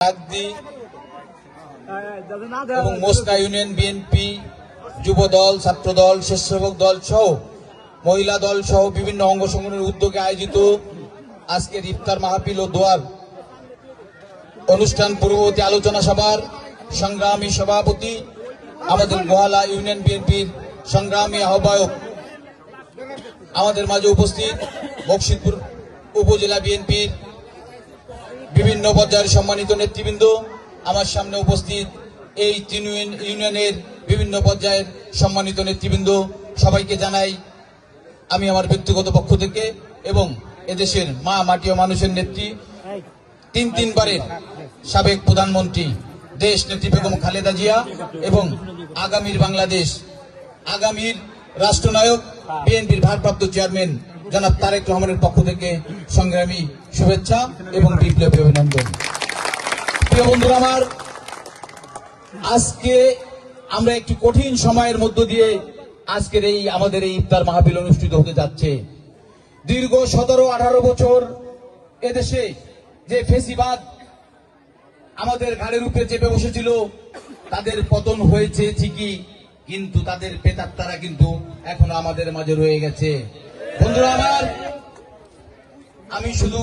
কাকদি এবং মোসনা union BNP, যুব দল, ছাত্র দল, স্বেচ্ছাসেবক দল সহ মহিলা দল সহ বিভিন্ন অঙ্গ সংগঠনের উদ্যোগে আয়োজিত আজকের ইফতার মাহফিল ও দোয়ার অনুষ্ঠান পূর্ববর্তী আলোচনা সভার সংগ্রামী সভাপতি, আমাদের গোহালা ইউনিয়ন বিএনপির সংগ্রামী আহ্বায়ক, আমাদের মাঝে উপস্থিত বকশিদপুর উপজেলা বিএনপির বিভিন্ন পর্যায়ের সম্মানিত নেতৃবৃন্দ, আমার সামনে উপস্থিত এই তিন ইউনিয়নের বিভিন্ন পর্যায়ের সম্মানিত নেতৃবৃন্দ, সবাইকে জানাই আমি আমার ব্যক্তিগত পক্ষ থেকে এবং এদেশের মা মাটি ও মানুষের নেত্রী, তিনবারের সাবেক প্রধানমন্ত্রী দেশ নেত্রী বেগম খালেদা জিয়া এবং আগামীর বাংলাদেশ, আগামীর রাষ্ট্রনায়ক বিএনপির ভারপ্রাপ্ত চেয়ারম্যান জনাব তারেক রহমানের পক্ষ থেকে সংগ্রামী শুভেচ্ছা এবং বিপ্লবী অভিনন্দন। প্রিয় বন্ধুরা আমার, আজকে আমরা একটি কঠিন সময়ের মধ্য দিয়ে আজকের আমাদের এই ইফতার মাহফিল অনুষ্ঠিত হতে যাচ্ছে। দীর্ঘ 17-18 বছর এদেশে যে ফেসিবাদ আমাদের ঘাড়ের উপরে চেপে বসেছিল, তাদের পতন হয়েছে ঠিকই, কিন্তু তাদের প্রেতাত্মারা কিন্তু এখনো আমাদের মাঝে রয়ে গেছে। বন্ধুরা আমার, আমি শুধু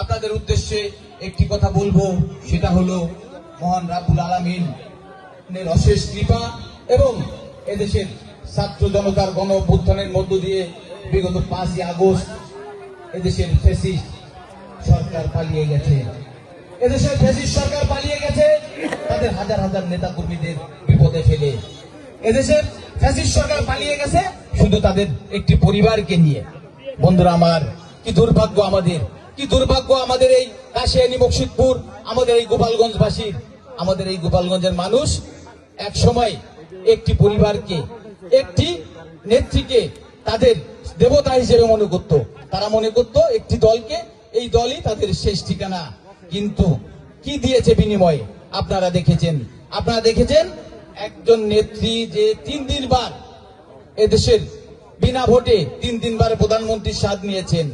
আপনাদের উদ্দেশ্যে একটি কথা বলবো, সেটা হলো মহান রাব্বুল আলামিনের অশেষ কৃপা এবং এদেশের ছাত্র জনতার গণ অভ্যুত্থানের মধ্য দিয়ে বিগত 5ই আগস্ট এদেশের ফ্যাসিস্ট সরকার পালিয়ে গেছে। এদেশের ফ্যাসিস্ট সরকার পালিয়ে গেছে তাদের হাজার হাজার নেতা কর্মীদের বিপদে ফেলে। এদেশের ফ্যাসিস্ট সরকার পালিয়ে গেছে শুধু তাদের একটি পরিবারকে নিয়ে। বন্ধুরা আমার, কি দুর্ভাগ্য আমাদের, কি দুর্ভাগ্য আমাদের এই কাশিয়ানী বকশিদপুর, আমাদের এই গোপালগঞ্জবাসীর, আমাদের এই গোপালগঞ্জের মানুষ এক সময় একটি পরিবারকে, একটি নেত্রীকে তাদের দেবতা হিসেবে মনে করত। তারা মনে করত একটি দলকে, এই দলই তাদের শেষ ঠিকানা। কিন্তু কি দিয়েছে বিনিময়ে আপনারা দেখেছেন একজন নেত্রী যে 3 বার এদেশের বিনা ভোটে 3 বার প্রধানমন্ত্রীর স্বাদ নিয়েছেন,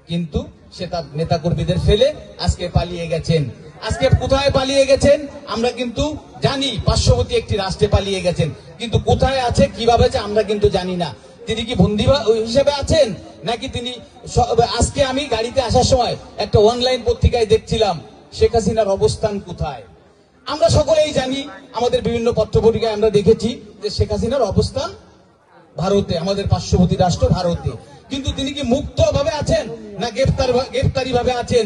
কিন্তু সে তার নেতা কর্মীদের ফেলে আজকে পালিয়ে গেছেন। আজকে কোথায় পালিয়ে গেছেন আমরা কিন্তু জানি, পার্শ্ববর্তী একটি রাষ্ট্রে পালিয়ে গেছেন, কিন্তু কোথায় আছে, কিভাবে আছে আমরা কিন্তু জানি না। তিনি কি বন্দী হিসেবে আছেন নাকি তিনি, আজকে আমি গাড়িতে আসার সময় একটা অনলাইন পত্রিকায় দেখছিলাম শেখ হাসিনার অবস্থান কোথায়। আমরা সকলেই জানি, আমাদের বিভিন্ন পত্রপত্রিকায় আমরা দেখেছি যে শেখ হাসিনার অবস্থান ভারতে, আমাদের পার্শ্ববর্তী রাষ্ট্র ভারতে। কিন্তু তিনি কি মুক্ত ভাবে আছেন না গ্রেফতারি ভাবে আছেন,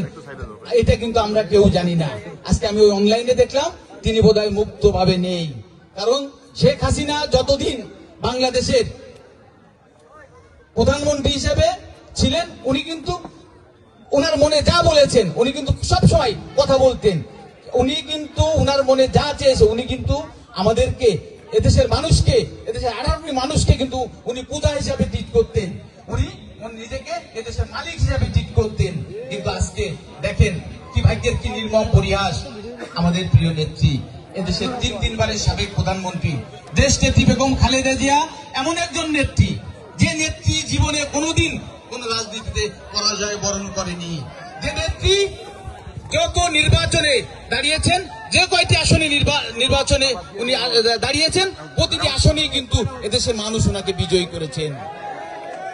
এটা কিন্তু আমরা কেউ জানি না। আজকে আমি ওই অনলাইনে দেখলাম তিনি বোধহয় মুক্ত ভাবে নেই, কারণ শেখ হাসিনা যতদিন বাংলাদেশের প্রধানমন্ত্রী হিসেবে ছিলেন, উনি কিন্তু ওনার মনে যা বলেছেন, উনি কিন্তু সবসময় কথা বলতেন। উনি কিন্তু ওনার মনে যা চেয়েছে, উনি কিন্তু আমাদেরকে, এদেশের মানুষকে, এদেশের 18 কোটি মানুষকে কিন্তু উনি পূজা হিসাবে ট্রিট করতেন, উনি নিজেকে এদেশের মালিক হিসাবে ট্রিট করতেন। কিন্তু আজকে দেখেন কি ভাগ্যের কি নির্মম পরিহাস, আমাদের প্রিয় নেত্রী, এদেশের 3 বারের সাবেক প্রধানমন্ত্রী দেশ নেত্রী বেগম খালেদা জিয়া এমন একজন নেত্রী, যে নেত্রী জীবনে কোনোদিন কোন রাজনীতিতে পরাজয় বরণ করেনি, যে নেত্রী যত নির্বাচনে দাঁড়িয়েছেন, যে কয়টি আসনে নির্বাচনে উনি দাঁড়িয়েছেন, প্রতিটি আসনেই কিন্তু এদেশের মানুষ ওনাকে বিজয়ী করেছেন।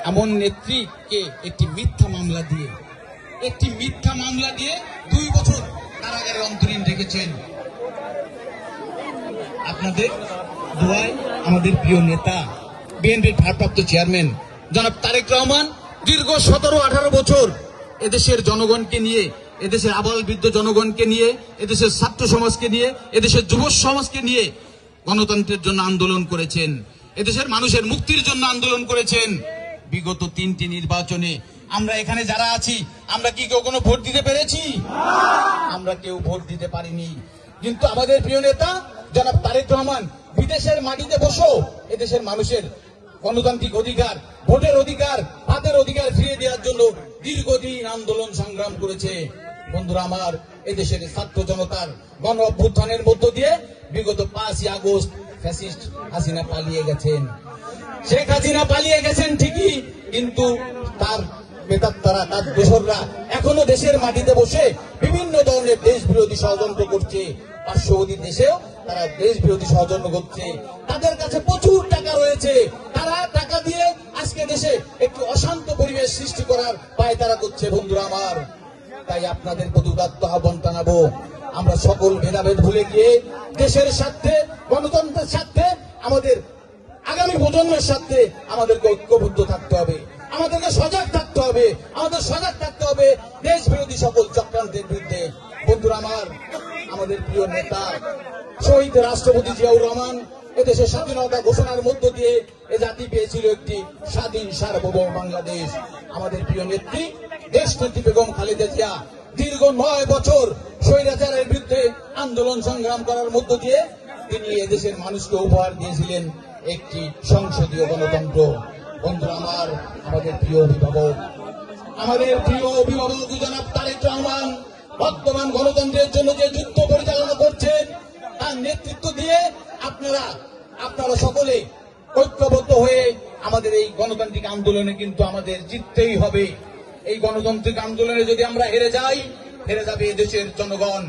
এমন নেত্রীকে একটি মিথ্যা মামলা দিয়ে 2 বছর কারাগারে অন্তরীণ রেখেছেন। আপনাদের দোয়ায় আমাদের প্রিয় নেতা বিএনপির ভারপ্রাপ্ত চেয়ারম্যান জনাব তারেক রহমান দীর্ঘ 17-18 বছর এদেশের জনগণকে নিয়ে, এদেশের আবাল বৃদ্ধ জনগণকে নিয়ে, এদেশের ছাত্র সমাজকে নিয়ে, এদেশের যুব সমাজকে নিয়ে গণতন্ত্রের জন্য আন্দোলন করেছেন, এদেশের মানুষের মুক্তির জন্য আন্দোলন করেছেন। বিগত 3টি নির্বাচনে আমরা এখানে যারা আছি, আমরা কি কেউ কোনো ভোট দিতে পেরেছি? আমরা কেউ ভোট দিতে পারিনি। কিন্তু আমাদের প্রিয় নেতা জনাব তারেক রহমান বিদেশের মাটিতে বসেও এদেশের মানুষের গণতান্ত্রিক অধিকার, ভোটের অধিকার, ভাতের অধিকার ফিরিয়ে দেওয়ার জন্য দীর্ঘদিন আন্দোলন সংগ্রাম করেছে। বন্ধুরা আমার, এদেশের ছাত্র জনতার গণ অভ্যুত্থানের মধ্য দিয়ে বিগত 5ই আগস্ট ফ্যাসিস্ট হাসিনা পালিয়ে গেছেন। শেখ হাসিনা পালিয়ে গেছেন ঠিকই, কিন্তু তার বেতাত্তারা, তার দোসররা এখনো দেশের মাটিতে বসে বিভিন্ন ধরনের দেশ বিরোধী ষড়যন্ত্র করছে। পার্শ্ববর্তী দেশেও তারা দেশ বিরোধী ষড়যন্ত্র করছে। তাদের কাছে প্রচুর টাকা রয়েছে, তারা টাকা দিয়ে আজকে দেশে একটি অশান্ত পরিবেশ সৃষ্টি করার পায়তারা করছে। বন্ধুরা আমার, তাই আপনাদের প্রতি উদাত্ত আহ্বান জানাবো, আমরা সকল ভেদাভেদ ভুলে গিয়ে দেশের স্বার্থে, গণতন্ত্রের স্বার্থে, আমাদের আগামী প্রজন্মের স্বার্থে আমাদেরকে ঐক্যবদ্ধ থাকতে হবে, আমাদেরকে সজাগ থাকতে হবে, আমাদের সজাগ থাকতে হবে দেশ বিরোধী সকল চক্রান্তের বিরুদ্ধে। বন্ধুরা আমার, আমাদের প্রিয় নেতা শহীদ রাষ্ট্রপতি জিয়াউর রহমান এদেশের স্বাধীনতা ঘোষণার মধ্য দিয়ে এ জাতি পেয়েছিল একটি স্বাধীন সার্বভৌম বাংলাদেশ। আমাদের প্রিয় নেত্রী দেশনেত্রী বেগম খালেদা জিয়া দীর্ঘ 9 বছর স্বৈরাচারের বিরুদ্ধে আন্দোলন সংগ্রাম করার মধ্য দিয়ে তিনি এদেশের মানুষকে উপহার দিয়েছিলেন একটি সংসদীয় গণতন্ত্র। বন্ধুরা আমার, আমাদের প্রিয় অভিভাবক জনাব তারেক রহমান বর্তমান গণতন্ত্রের জন্য যে যুদ্ধ পরিচালনা করছেন, তার নেতৃত্ব দিয়ে আপনারা সকলে ঐক্যবদ্ধ হয়ে আমাদের এই গণতান্ত্রিক আন্দোলনে কিন্তু আমাদের জিততেই হবে। এই গণতান্ত্রিক আন্দোলনে যদি আমরা হেরে যাই, হেরে যাবে দেশের জনগণ।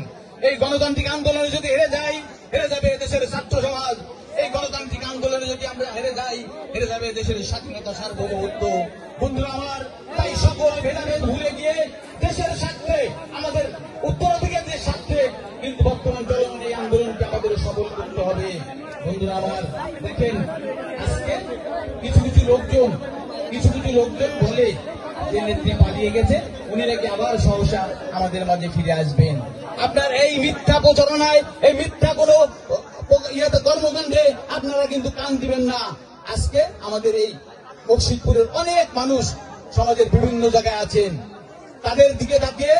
এই গণতান্ত্রিক আন্দোলনে যদি হেরে যাই, হেরে যাবে দেশের ছাত্র সমাজ। এই গণতান্ত্রিক আন্দোলনে যদি আমরা হেরে যাই, হেরে যাবে দেশের স্বাধীনতা সার্বভৌমত্ব। বন্ধুরা আমার, তাই সকল ভেদাভেদ ভুলে গিয়ে দেশের স্বার্থে, আমাদের উত্তরাধিকারের স্বার্থে কিন্তু বর্তমান চলমান এই আন্দোলনকে আমাদের সফল করতে হবে। বন্ধুরা আমার, দেখেন আজকে কিছু কিছু লোকজন বলে যে নেত্রী পালিয়ে গেছে, উনি নাকি আবার সহসা আমাদের মাঝে ফিরে আসবেন। আপনার এই মিথ্যা প্রচারণায়, এই মিথ্যা কোনো কর্মকাণ্ডে আপনারা কিন্তু কান দিবেন না। আজকে আমাদের এই মুর্শিদপুরের অনেক মানুষ সমাজের বিভিন্ন জায়গায় আছেন, তাদের দিকে তাকিয়ে